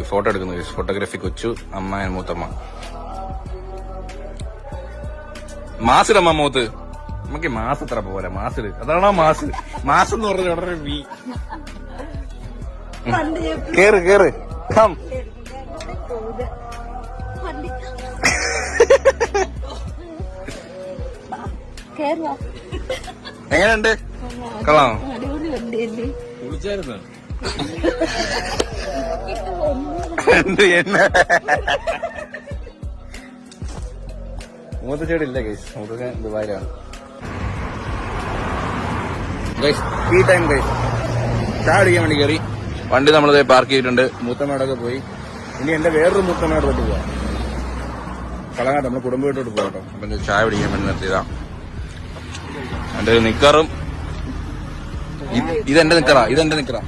Photo എടുക്കുന്നു. Photography കൊച്ചു അമ്മ മൂത്തമ്മ. മാസിടമ്മ മൂത്ത് നമുക്ക് മാസ് ഇത്ര പോലെ മാസിട്. അതാണോ മാസ്? മാസം എന്ന് പറഞ്ഞ ഉടനെ വീ. കേറ് കേറ് കം. എങ്ങനെയുണ്ട്? കൊള്ളാമോ? എന്ത് എന്നെ മൂത്തച്ചേടി ഇല്ല ഗൈസ്. മൂത്തച്ഛൻ ദുബായിലാണ് ഗൈസ്. ഈ ടൈം ഗൈസ് ചായ അടിക്കാൻ വേണ്ടി കയറി. വണ്ടി നമ്മളത് പാർക്ക് ചെയ്തിട്ടുണ്ട്. മൂത്തമ്മയോടൊക്കെ പോയി. ഇനി എന്റെ വേറൊരു മൂത്തമ്മയോട് തൊട്ട് പോവാം. കളങ്ങാട്ട് നമ്മള് കുടുംബമായിട്ടോട്ട് പോകട്ടോ. അപ്പൊ ചായ പിടിക്കാൻ വേണ്ടി നിർത്തിയതാ. എന്റെ നിക്കറും ഇതെന്റെ നിക്കറാ.